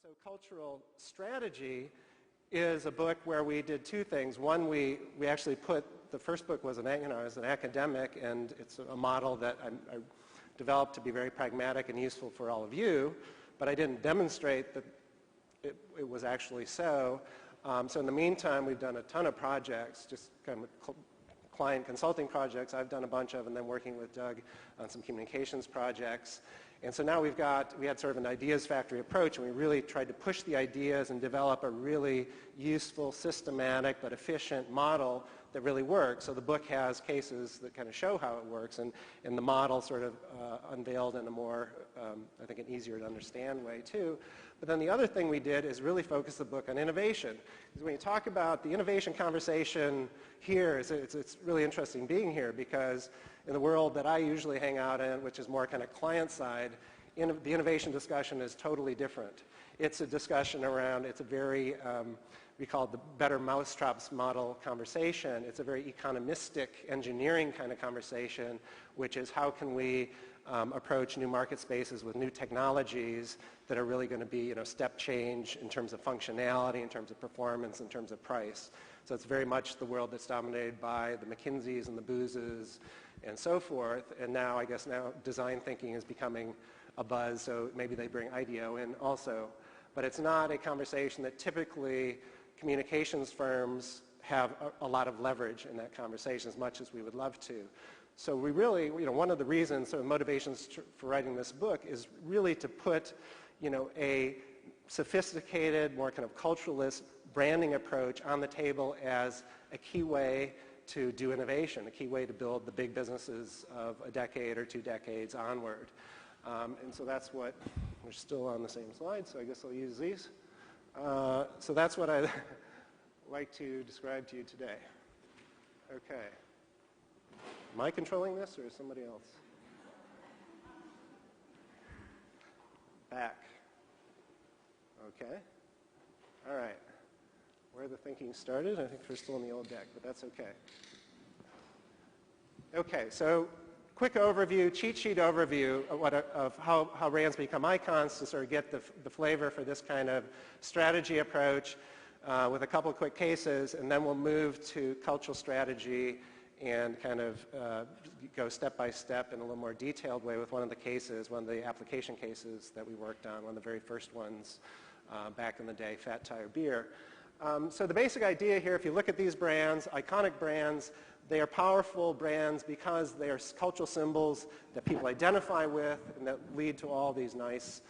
So Cultural Strategy is a book where we did two things. One, we actually put, the first book was I was an academic, and it's a model that I developed to be very pragmatic and useful for all of you, but I didn't demonstrate that it was actually so. So in the meantime, we've done a ton of projects, just kind of client consulting projects. I've done a bunch of, and then working with Doug on some communications projects. And so now we had sort of an ideas factory approach, and we really tried to push the ideas and develop a really useful, systematic, but efficient model that really works. So the book has cases that kind of show how it works, and the model sort of unveiled in a more, I think, an easier to understand way too. But then the other thing we did is really focus the book on innovation. Because when you talk about the innovation conversation here, it's really interesting being here, because in the world that I usually hang out in, which is more kind of client side, the innovation discussion is totally different. It's a discussion around, it's a very, we call it the better mousetraps model conversation. It's a very economistic engineering kind of conversation, which is how can we approach new market spaces with new technologies that are really going to be, step change in terms of functionality, in terms of performance, in terms of price. So it's very much the world that's dominated by the McKinseys and the Boozes and so forth. And now, I guess now design thinking is becoming a buzz, so maybe they bring IDEO in also. But it's not a conversation that typically communications firms have a lot of leverage in that conversation, as much as we would love to. So we really, one of the reasons, sort of motivations for writing this book is really to put, a sophisticated, more kind of culturalist branding approach on the table as a key way to do innovation, a key way to build the big businesses of a decade or 2 decades onward. And so that's what, we're still on the same slide, so I guess I'll use these. So that's what I'd like to describe to you today. Okay. Am I controlling this, or is somebody else? Back. Okay. All right. Where the thinking started, I think we're still in the old deck, but that's okay. Okay, so quick overview, cheat sheet overview of how brands become icons, to sort of get the flavor for this kind of strategy approach with a couple of quick cases, and then we'll move to cultural strategy and kind of go step by step in a little more detailed way with one of the cases, one of the application cases that we worked on, one of the very first ones back in the day, Fat Tire Beer. So the basic idea here, if you look at these brands, iconic brands, they are powerful brands because they are cultural symbols that people identify with and that lead to all these nice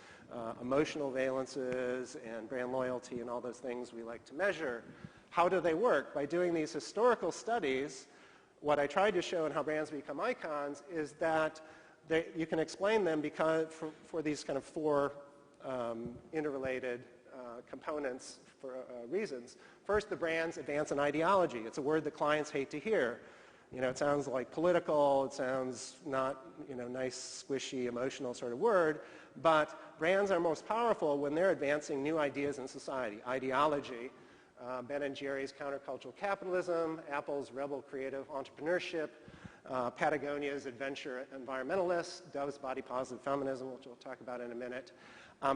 emotional valences and brand loyalty and all those things we like to measure. How do they work? By doing these historical studies, what I tried to show in how brands become icons is that you can explain them because for these kind of 4 interrelated components for reasons. First, the brands advance an ideology. It's a word that clients hate to hear. It sounds like political, it sounds not, nice, squishy, emotional sort of word, but brands are most powerful when they're advancing new ideas in society. Ideology, Ben & Jerry's countercultural capitalism, Apple's rebel creative entrepreneurship, Patagonia's adventure environmentalists, Dove's body positive feminism, which we'll talk about in a minute.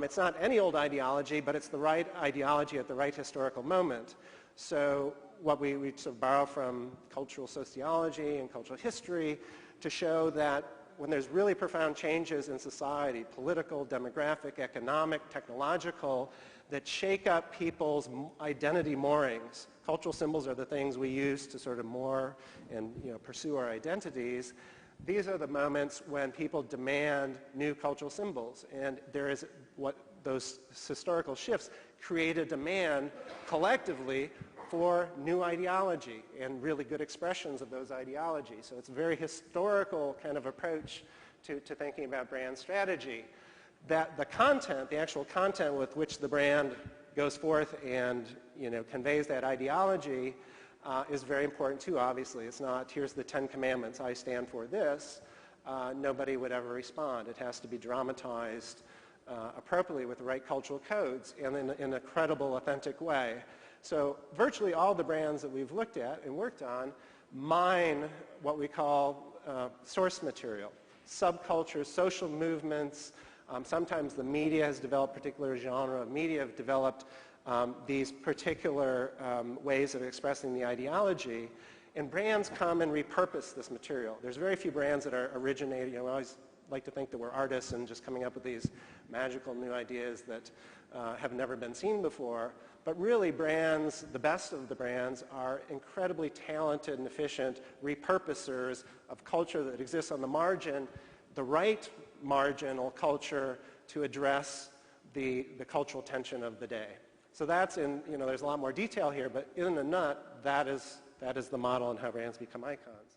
It's not any old ideology, but it's the right ideology at the right historical moment. So what we sort of borrow from cultural sociology and cultural history to show that when there's really profound changes in society, political, demographic, economic, technological, that shake up people's identity moorings. Cultural symbols are the things we use to sort of moor and pursue our identities. These are the moments when people demand new cultural symbols, and there is what those historical shifts create a demand collectively for new ideology and really good expressions of those ideologies. So it's a very historical kind of approach to thinking about brand strategy. That the content, the actual content with which the brand goes forth and conveys that ideology is very important too, obviously. It's not, here's the 10 commandments, I stand for this. Nobody would ever respond. It has to be dramatized appropriately with the right cultural codes and in a credible, authentic way. So virtually all the brands that we've looked at and worked on mine what we call source material, subcultures, social movements, Sometimes the media has developed, particular genre of media have developed these particular ways of expressing the ideology, and brands come and repurpose this material. There's very few brands that are originating. You know, I always like to think that we're artists and just coming up with these magical new ideas that have never been seen before. But really brands, the best of the brands, are incredibly talented and efficient repurposers of culture that exists on the margin, the right marginal culture to address the cultural tension of the day. So that's in, you know, there's a lot more detail here, but in a nut, that is the model and how brands become icons.